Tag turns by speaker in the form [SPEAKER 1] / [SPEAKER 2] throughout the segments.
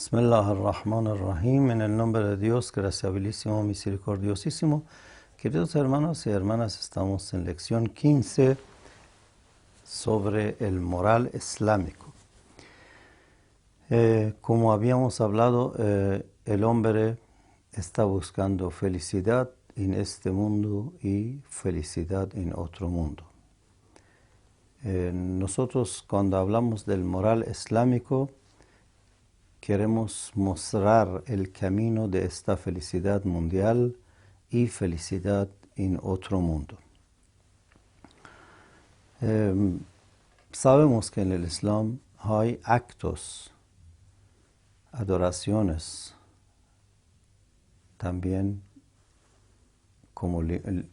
[SPEAKER 1] Bismillah ar-Rahman ar-Rahim, en el nombre de Dios, graciabilísimo, misericordiosísimo. Queridos hermanos y hermanas, estamos en lección 15 sobre el moral islámico. Como habíamos hablado, el hombre está buscando felicidad en este mundo y felicidad en otro mundo. Nosotros cuando hablamos del moral islámico, queremos mostrar el camino de esta felicidad mundial y felicidad en otro mundo. Sabemos que en el Islam hay actos, adoraciones, también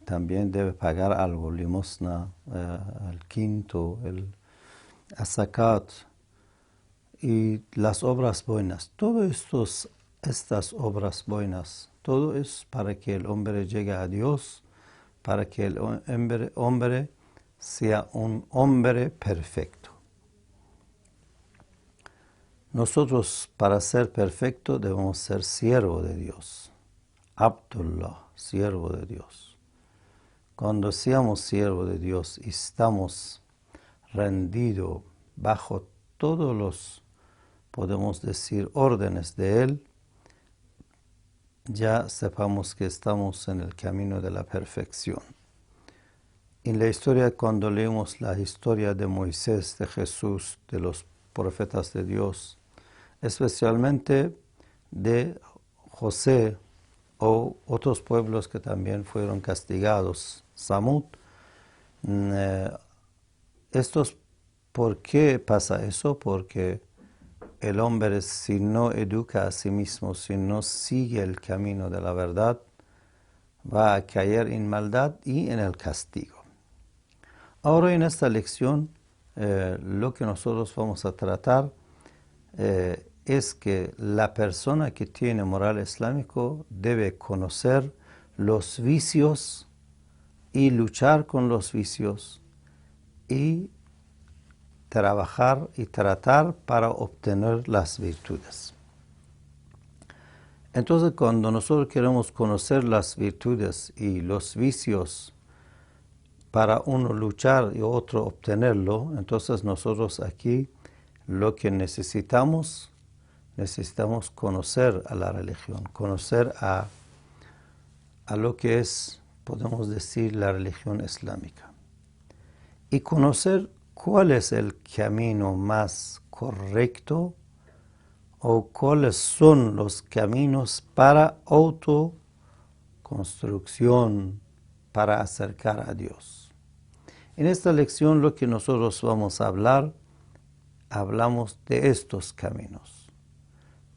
[SPEAKER 1] también debe pagar algo, limosna, el quinto, el zakat, y las obras buenas. Todas estas obras buenas, todo es para que el hombre llegue a Dios, para que el hombre sea un hombre perfecto. Nosotros, para ser perfecto, debemos ser siervo de Dios. Abdullah, siervo de Dios. Cuando seamos siervo de Dios y estamos rendidos bajo todos los, podemos decir, órdenes de Él, ya sepamos que estamos en el camino de la perfección. En la historia, cuando leemos la historia de Moisés, de Jesús, de los profetas de Dios, especialmente de José o otros pueblos que también fueron castigados, Samud, ¿por qué pasa eso? Porque el hombre, si no educa a sí mismo, si no sigue el camino de la verdad, va a caer en maldad y en el castigo. Ahora en esta lección, lo que nosotros vamos a tratar es que la persona que tiene moral islámico debe conocer los vicios y luchar con los vicios y trabajar y tratar para obtener las virtudes. Entonces, cuando nosotros queremos conocer las virtudes y los vicios para uno luchar y otro obtenerlo, entonces nosotros aquí lo que necesitamos conocer a la religión, conocer a lo que es, podemos decir, la religión islámica. Y conocer cuál es el camino más correcto o cuáles son los caminos para autoconstrucción, para acercar a Dios. En esta lección lo que nosotros vamos a hablar, hablamos de estos caminos.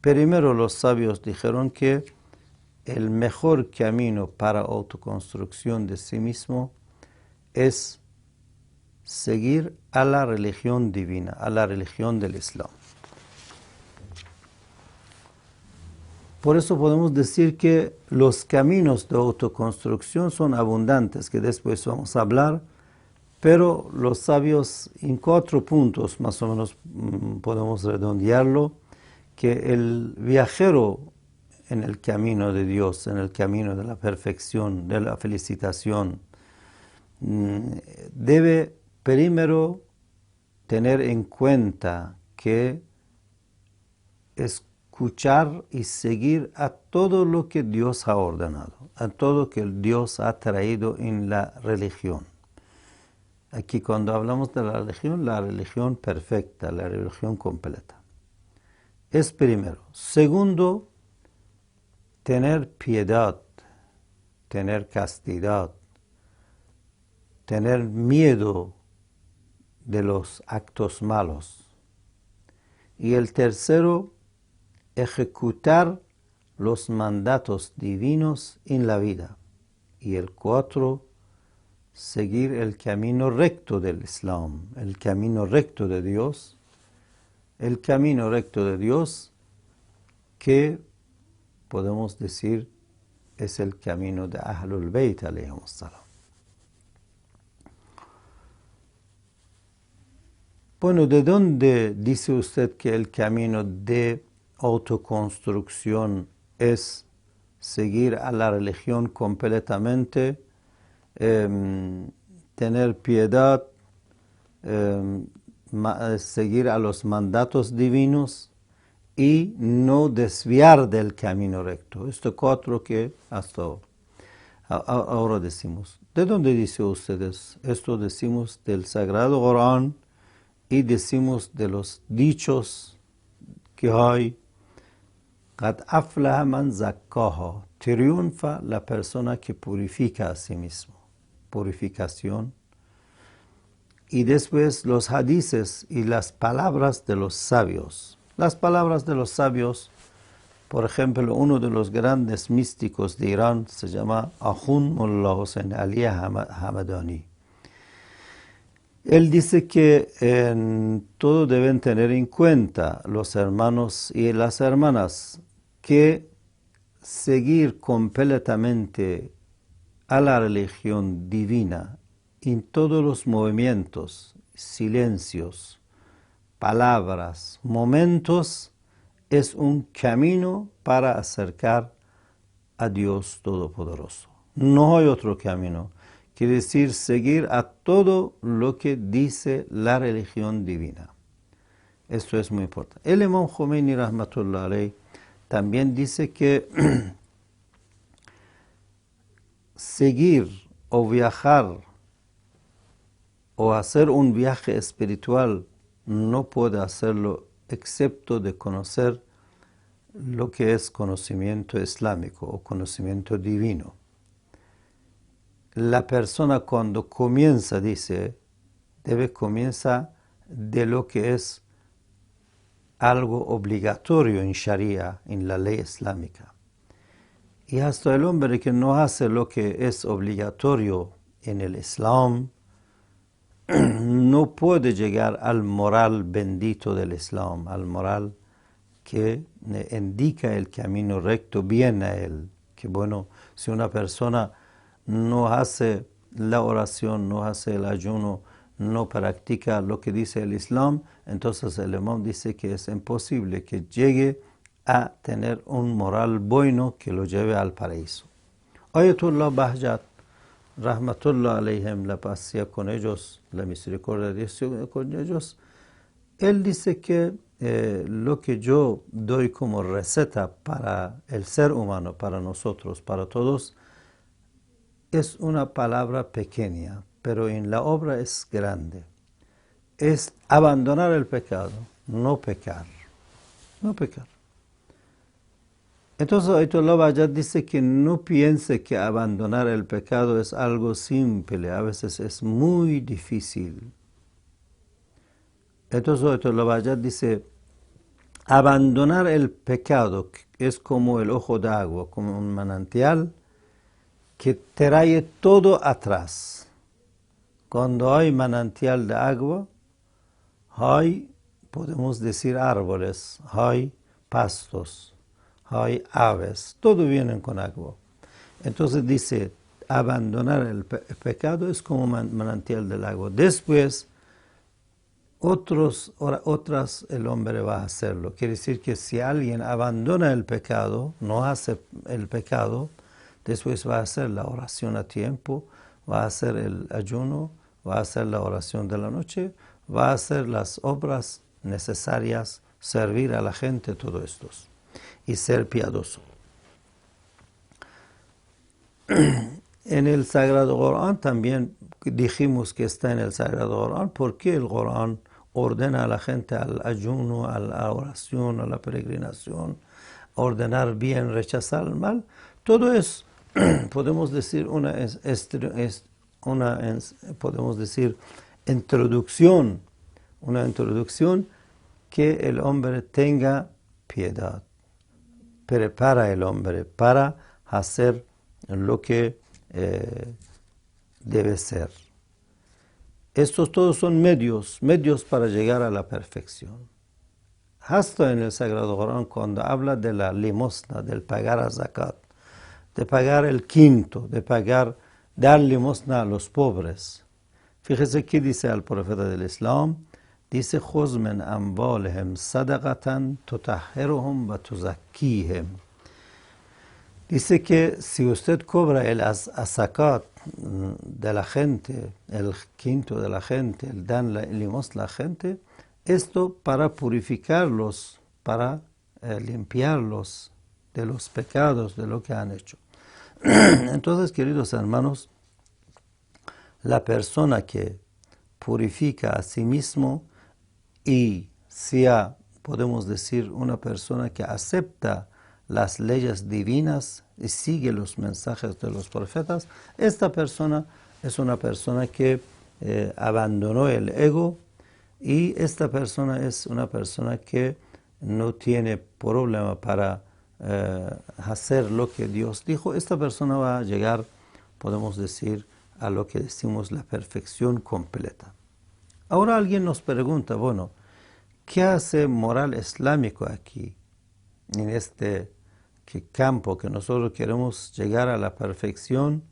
[SPEAKER 1] Primero los sabios dijeron que el mejor camino para autoconstrucción de sí mismo es seguir a la religión divina, a la religión del Islam. Por eso podemos decir que los caminos de autoconstrucción son abundantes, que después vamos a hablar, pero los sabios en 4 puntos más o menos podemos redondearlo, que el viajero en el camino de Dios, en el camino de la perfección, de la felicitación, debe primero tener en cuenta que escuchar y seguir a todo lo que Dios ha ordenado, a todo lo que Dios ha traído en la religión. Aquí cuando hablamos de la religión perfecta, la religión completa. Es primero. Segundo, tener piedad, tener castidad, tener miedo de los actos malos. Y el tercero, ejecutar los mandatos divinos en la vida. Y el 4, seguir el camino recto del Islam, el camino recto de Dios, el camino recto de Dios que podemos decir es el camino de Ahlul Bayt alayhimus salam. Bueno, ¿de dónde dice usted que el camino de autoconstrucción es seguir a la religión completamente, tener piedad, seguir a los mandatos divinos y no desviar del camino recto. Esto cuatro que hasta ahora decimos. ¿De dónde dice ustedes? Esto decimos del Sagrado Corán y decimos de los dichos que hay. Qad aflaha man zakkaha. Triunfa la persona que purifica a sí mismo. Purificación. Y después los hadices y las palabras de los sabios. Las palabras de los sabios, por ejemplo, uno de los grandes místicos de Irán se llama Ahund Mullah Hossein Ali Hamadani. Él dice que todo deben tener en cuenta los hermanos y las hermanas que seguir completamente a la religión divina en todos los movimientos, silencios, palabras, momentos, es un camino para acercar a Dios Todopoderoso. No hay otro camino. Quiere decir seguir a todo lo que dice la religión divina. Esto es muy importante. El Imam Khomeini Rahmatullah Alayh también dice que seguir o viajar o hacer un viaje espiritual no puede hacerlo excepto de conocer lo que es conocimiento islámico o conocimiento divino. La persona cuando comienza, dice, comienza de lo que es algo obligatorio en Sharia, en la ley islámica. Y hasta el hombre que no hace lo que es obligatorio en el Islam, no puede llegar al moral bendito del Islam, al moral que indica el camino recto bien a él. Que bueno, si una persona no hace la oración, no hace el ayuno, no practica lo que dice el Islam, entonces el imam dice que es imposible que llegue a tener un moral bueno que lo lleve al paraíso. Ayatollah Bahjat, Rahmatullah alayhim, la paz sea con ellos, la misericordia de Dios con ellos, él dice que lo que yo doy como receta para el ser humano, para nosotros, para todos, es una palabra pequeña, pero en la obra es grande. Es abandonar el pecado, no pecar. No pecar. Entonces Ayatollah Bahjat dice que no piense que abandonar el pecado es algo simple, a veces es muy difícil. Entonces Ayatollah Bahjat dice, abandonar el pecado es como el ojo de agua, como un manantial que trae todo atrás. Cuando hay manantial de agua, hay, podemos decir, árboles, hay pastos, hay aves, todo viene con agua. Entonces dice, abandonar el pecado es como manantial del agua. Después, otras el hombre va a hacerlo. Quiere decir que si alguien abandona el pecado, no hace el pecado, después va a hacer la oración a tiempo, va a hacer el ayuno, va a hacer la oración de la noche, va a hacer las obras necesarias, servir a la gente, todo esto, y ser piadoso. En el Sagrado Corán también dijimos que está en el Sagrado Corán, porque el Corán ordena a la gente al ayuno, a la oración, a la peregrinación, ordenar bien, rechazar el mal. Todo es, podemos decir, podemos decir, una introducción que el hombre tenga piedad. Prepara el hombre para hacer lo que debe ser. Estos todos son medios para llegar a la perfección. Hasta en el Sagrado Corán, cuando habla de la limosna, del pagar a zakat, de pagar el quinto, de dar limosna a los pobres. Fíjese qué dice el profeta del Islam, dice خذ من أموالهم صدقة تطهرهم و تزكیهم. Dice que si usted cobra el zakat de la gente, el quinto de la gente, dan la limosna a la gente, esto para purificarlos, para limpiarlos de los pecados, de lo que han hecho. Entonces, queridos hermanos, la persona que purifica a sí mismo y sea, podemos decir, una persona que acepta las leyes divinas y sigue los mensajes de los profetas, esta persona es una persona que abandonó el ego, y esta persona es una persona que no tiene problema para hacer lo que Dios dijo. Esta persona va a llegar, podemos decir, a lo que decimos la perfección completa. Ahora alguien nos pregunta, bueno, ¿qué hace moral islámico aquí, en este campo que nosotros queremos llegar a la perfección?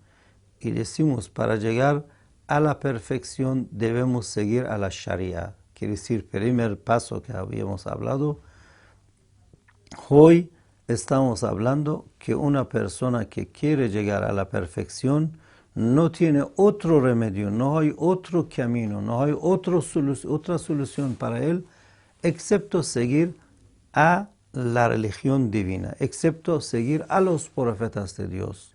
[SPEAKER 1] Y decimos, para llegar a la perfección debemos seguir a la Sharia. Quiere decir, primer paso que habíamos hablado. Hoy estamos hablando que una persona que quiere llegar a la perfección no tiene otro remedio, no hay otro camino, no hay otra solución para él, excepto seguir a la religión divina, excepto seguir a los profetas de Dios.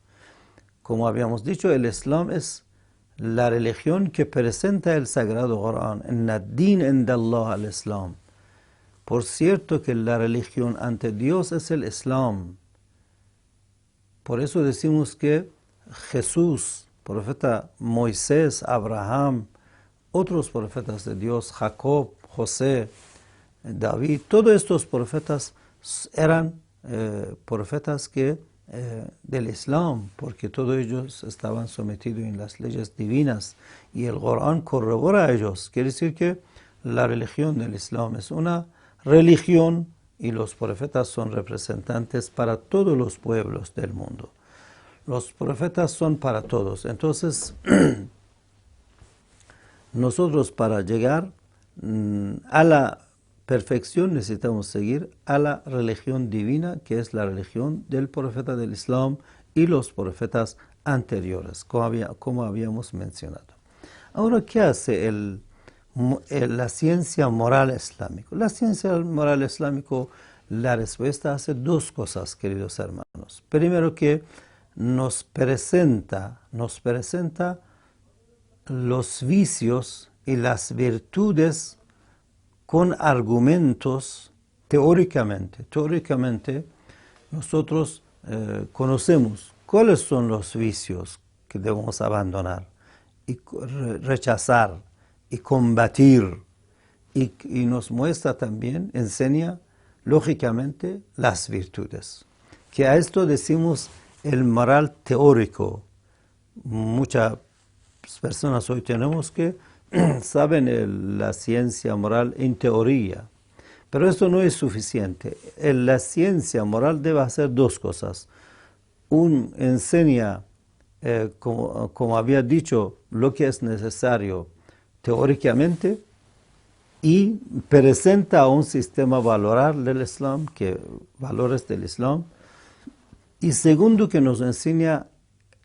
[SPEAKER 1] Como habíamos dicho, el Islam es la religión que presenta el Sagrado Corán. Inna ad-din inda Allah al-Islam. Por cierto que la religión ante Dios es el Islam. Por eso decimos que Jesús, profeta Moisés, Abraham, otros profetas de Dios, Jacob, José, David, todos estos profetas eran profetas del Islam, porque todos ellos estaban sometidos en las leyes divinas y el Corán corrobora a ellos. Quiere decir que la religión del Islam es una religión y los profetas son representantes para todos los pueblos del mundo. Los profetas son para todos. Entonces, nosotros para llegar a la perfección necesitamos seguir a la religión divina, que es la religión del profeta del Islam y los profetas anteriores, como habíamos mencionado. Ahora, ¿qué hace la ciencia moral islámica? La ciencia moral islámica, la respuesta hace dos cosas, queridos hermanos. Primero, que nos presenta los vicios y las virtudes con argumentos teóricamente. Teóricamente nosotros conocemos cuáles son los vicios que debemos abandonar y rechazar y combatir, y nos muestra también, enseña lógicamente las virtudes, que a esto decimos el moral teórico. Muchas personas hoy tenemos que saben la ciencia moral en teoría, pero esto no es suficiente. La ciencia moral debe hacer dos cosas. Enseña, como había dicho, lo que es necesario teóricamente, y presenta un sistema valores del Islam, valores del Islam. Y segundo, que nos enseña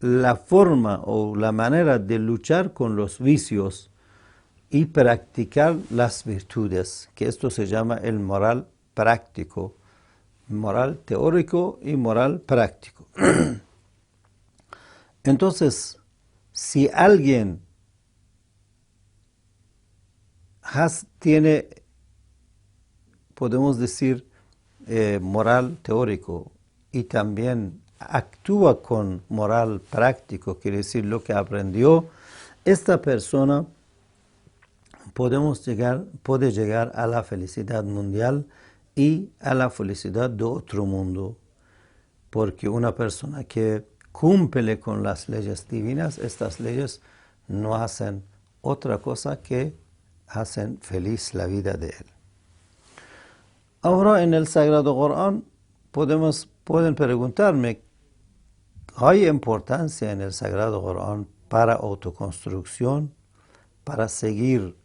[SPEAKER 1] la forma o la manera de luchar con los vicios y practicar las virtudes, que esto se llama el moral práctico, moral teórico y moral práctico. Entonces, si alguien tiene, podemos decir, moral teórico y también actúa con moral práctico, quiere decir lo que aprendió, esta persona puede llegar a la felicidad mundial y a la felicidad de otro mundo, porque una persona que cumple con las leyes divinas, estas leyes no hacen otra cosa que hacen feliz la vida de él. Ahora, en el Sagrado Corán pueden preguntarme, ¿hay importancia en el Sagrado Corán para autoconstrucción, para seguir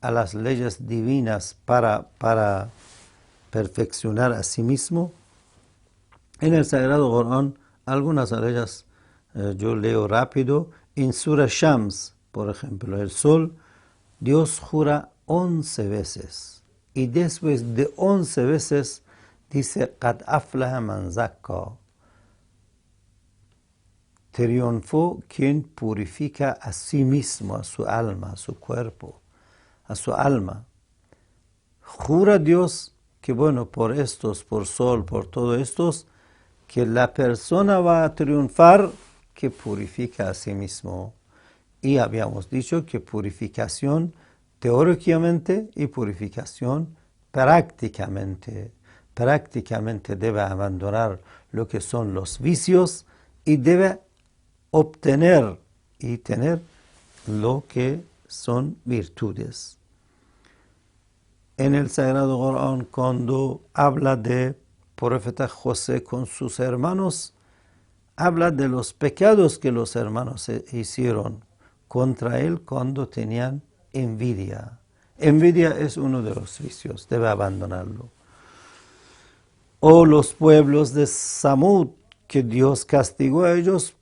[SPEAKER 1] a las leyes divinas para perfeccionar a sí mismo. En el Sagrado Corán, algunas de ellas yo leo rápido. En Surah Shams, por ejemplo, el sol, Dios jura 11 veces. Y después de 11 veces dice, قَدْ أَفْلَحَ مَنْ زَكَّى. Triunfó quien purifica a sí mismo, a su alma, a su cuerpo, a su alma. Jura Dios que, bueno, por estos, por sol, por todos estos, que la persona va a triunfar que purifica a sí mismo. Y habíamos dicho que purificación teóricamente y purificación prácticamente. Prácticamente debe abandonar lo que son los vicios y debe obtener y tener lo que son virtudes. En el Sagrado Corán, cuando habla de profeta José con sus hermanos, habla de los pecados que los hermanos hicieron contra él cuando tenían envidia. Envidia es uno de los vicios, debe abandonarlo. O los pueblos de Samud, que Dios castigó a ellos,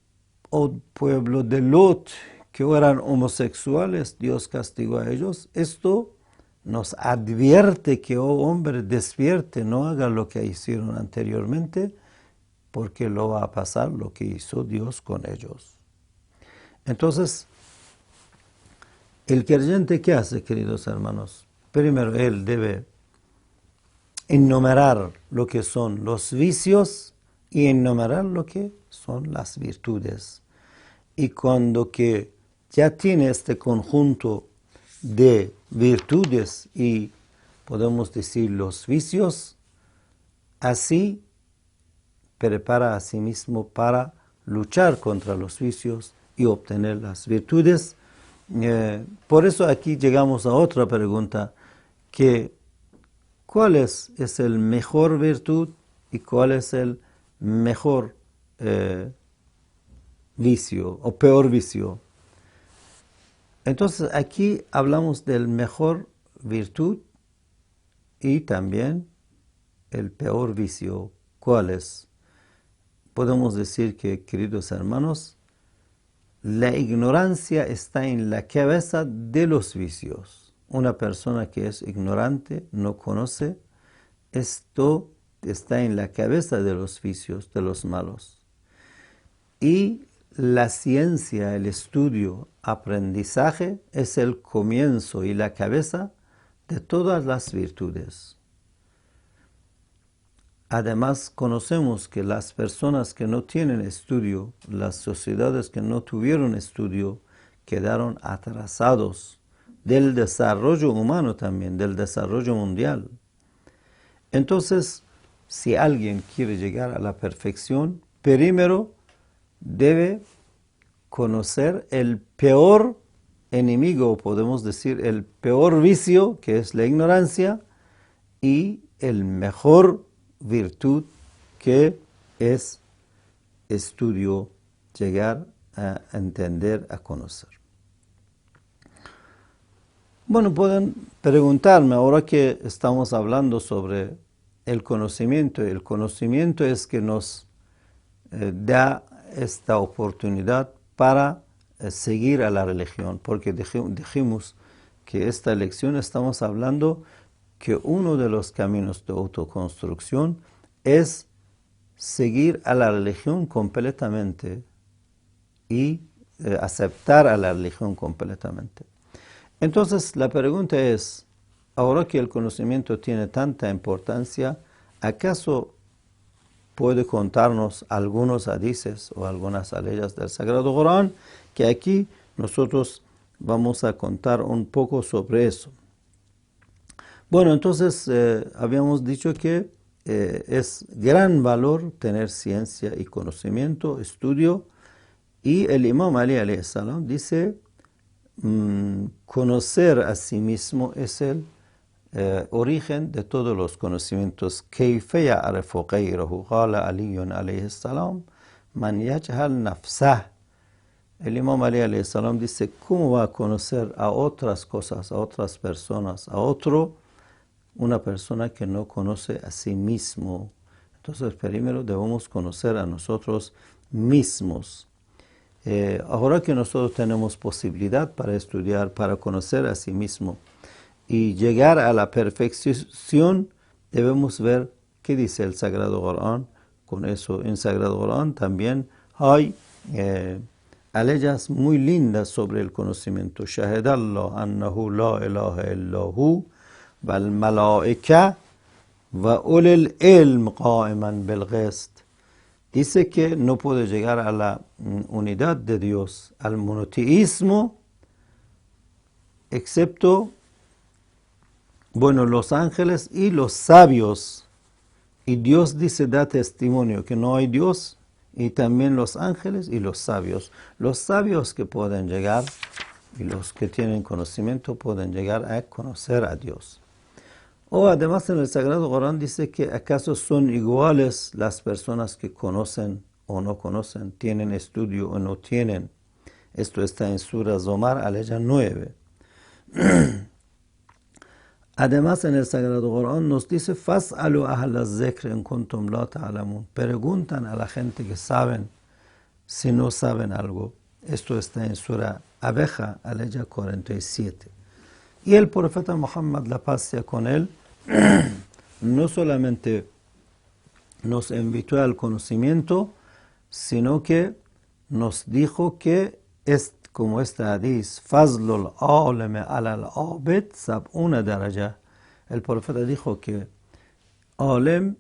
[SPEAKER 1] o pueblo de Lot, que eran homosexuales, Dios castigó a ellos. Esto nos advierte que, oh hombre, despierte, no haga lo que hicieron anteriormente, porque lo va a pasar lo que hizo Dios con ellos. Entonces, el creyente, ¿qué hace, queridos hermanos? Primero, él debe enumerar lo que son los vicios y enumerar lo que son las virtudes. Y cuando que ya tiene este conjunto de virtudes y podemos decir los vicios, así prepara a sí mismo para luchar contra los vicios y obtener las virtudes. Por eso aquí llegamos a otra pregunta, que ¿cuál es el mejor virtud y cuál es el mejor vicio o peor vicio? Entonces aquí hablamos del mejor virtud y también el peor vicio. ¿Cuál es? Podemos decir que, queridos hermanos, la ignorancia está en la cabeza de los vicios. Una persona que es ignorante, no conoce, esto está en la cabeza de los vicios, de los malos. Y la ciencia, el estudio, aprendizaje es el comienzo y la cabeza de todas las virtudes. Además, conocemos que las personas que no tienen estudio, las sociedades que no tuvieron estudio, quedaron atrasados del desarrollo humano también, del desarrollo mundial. Entonces, si alguien quiere llegar a la perfección, primero debe conocer el peor enemigo, podemos decir el peor vicio, que es la ignorancia, y el mejor virtud, que es estudio, llegar a entender, a conocer. Bueno, pueden preguntarme, ahora que estamos hablando sobre el conocimiento es que nos da esta oportunidad para seguir a la religión, porque dijimos que esta lección estamos hablando que uno de los caminos de autoconstrucción es seguir a la religión completamente y aceptar a la religión completamente. Entonces la pregunta es, ahora que el conocimiento tiene tanta importancia, ¿acaso puede contarnos algunos hadices o algunas aleyas del Sagrado Corán? Que aquí nosotros vamos a contar un poco sobre eso. Bueno, entonces habíamos dicho que es gran valor tener ciencia y conocimiento, estudio, y el Imam Ali alayhi salam dice, conocer a sí mismo es el origen de todos los conocimientos. كيف يعرف غيره قال علي عليه السلام من يجهل نفسه. el Imam Ali alayhi salam dice, ¿cómo va a conocer a otras cosas, a otras personas, a otro, una persona que no conoce a sí mismo? Entonces, primero debemos conocer a nosotros mismos. Ahora que nosotros tenemos posibilidad para estudiar, para conocer a sí mismo y llegar a la perfección, debemos ver qué dice el Sagrado Corán. Con eso, en Sagrado Corán también hay aleyas muy lindas sobre el conocimiento. Shahidallah annahu la ilaha illahu wal malaika wa ulil ilm qa'iman bil qist. Dice que no puede llegar a la unidad de Dios, al monoteísmo, excepto, bueno, los ángeles y los sabios. Y Dios dice, da testimonio que no hay Dios, y también los ángeles y los sabios. Los sabios que pueden llegar y los que tienen conocimiento pueden llegar a conocer a Dios. O además en el Sagrado Corán dice que acaso son iguales las personas que conocen o no conocen, tienen estudio o no tienen. Esto está en Surah Zomar, aleya 9. Además en el Sagrado Corán nos dice, Fas'alu ahla zikr in kuntum la ta'lamun. Preguntan a la gente que saben si no saben algo. Esto está en Surah Abeja, aleya 47. Y el profeta Muhammad, la paz sea con él, no solamente nos invitó al conocimiento, sino que nos dijo que es como este hadith, Fazlul alime alal abid sab'una daraja. El profeta dijo que alem,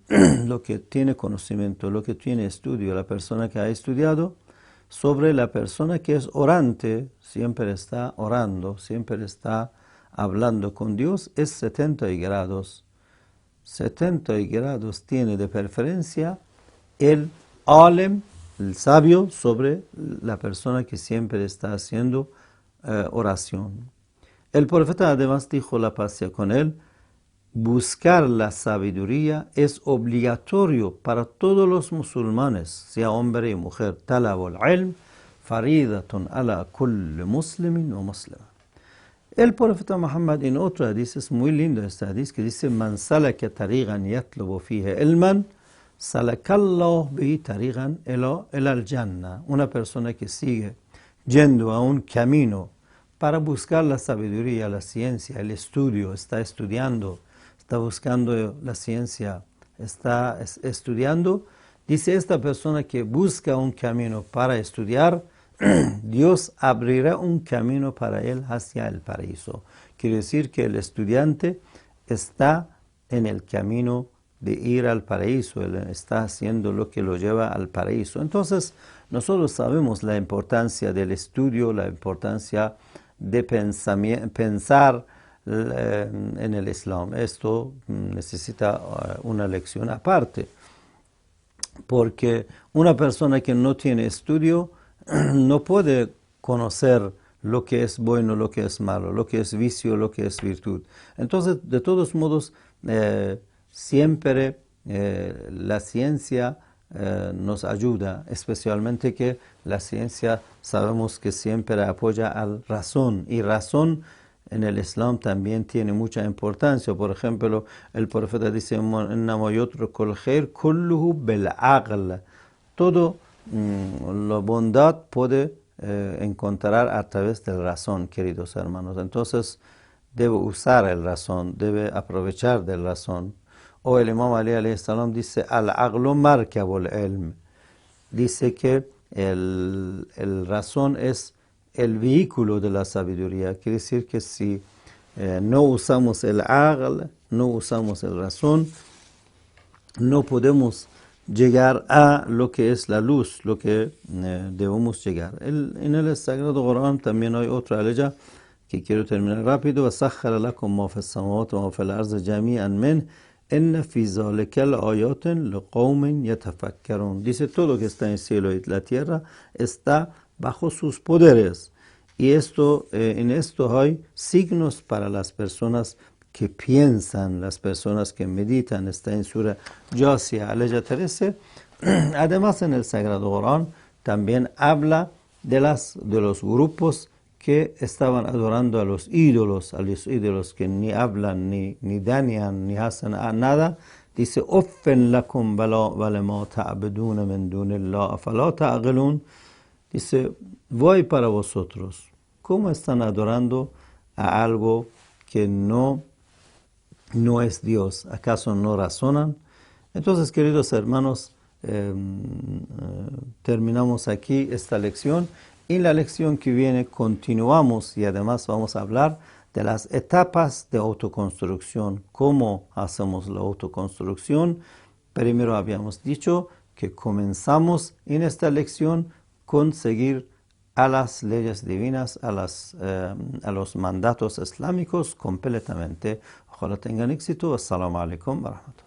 [SPEAKER 1] lo que tiene conocimiento, lo que tiene estudio, la persona que ha estudiado, sobre la persona que es orante, siempre está orando, siempre está hablando con Dios, es 70 grados. 70 grados tiene de preferencia el alem, el sabio, sobre la persona que siempre está haciendo oración. El profeta además dijo, la paz sea con él, buscar la sabiduría es obligatorio para todos los musulmanes, sea hombre y mujer. Talabul ilm faridatun ala kulli muslimin wa muslima. El profeta Muhammad en otro hadith, es muy lindo este hadith, que dice, Man salaka tariqan yatlubu fihi ilman, salakallahu bihi tariqan ila al-jannah. Una persona que sigue yendo a un camino para buscar la sabiduría, la ciencia, el estudio, está estudiando, está buscando la ciencia, está estudiando. Dice, esta persona que busca un camino para estudiar, Dios abrirá un camino para él hacia el paraíso. Quiere decir que el estudiante está en el camino de ir al paraíso, él está haciendo lo que lo lleva al paraíso. Entonces, nosotros sabemos la importancia del estudio, la importancia de pensar en el Islam. Esto necesita una lección aparte, porque una persona que no tiene estudio no puede conocer lo que es bueno, lo que es malo, lo que es vicio, lo que es virtud. Entonces, de todos modos, siempre la ciencia nos ayuda, especialmente que la ciencia sabemos que siempre apoya a la razón, y razón en el Islam también tiene mucha importancia. Por ejemplo, el profeta dice, todo la bondad puede encontrar a través de la razón, queridos hermanos. Entonces, debe usar el razón, debe aprovechar de la razón. O el Imam Ali alayhi salam dice, al-aqlu markabul ilm. Dice que el razón es el vehículo de la sabiduría. Quiere decir que si no usamos el aql, no usamos el razón, no podemos llegar a lo que es la luz, lo que debemos llegar. En el Sagrado Corán también hay otra ley que quiero terminar rápido. وَسَخَّرَ لَكُم مَا فِي السَّمَاوَاتِ وَمَا فِي الْأَرْضِ جَمِيعًا مِنْهُ إِنَّ فِي ذَلِكَ لَآيَاتٍ لِقَوْمٍ يَتَفَكَّرُونَ. Dice, todo lo que está en el cielo y la tierra está bajo sus poderes. Y en esto hay signos para las personas que piensan, las personas que meditan. Está en Surah Jasia, aleya 13. Además, en el Sagrado Corán también habla de los grupos que estaban adorando a los ídolos que ni hablan, ni dañan, ni hacen nada. Dice, Uffen lakum walema ta'buduna min dunillah afala ta'qilun. Dice, voy para vosotros. ¿Cómo están adorando a algo que no es Dios? ¿Acaso no razonan? Entonces, queridos hermanos, terminamos aquí esta lección. En la lección que viene continuamos y además vamos a hablar de las etapas de autoconstrucción. ¿Cómo hacemos la autoconstrucción? Primero habíamos dicho que comenzamos en esta lección con seguir a las leyes divinas, a los mandatos islámicos completamente. Ojalá tengan éxito. Assalamu alaikum wa rahmatullahi.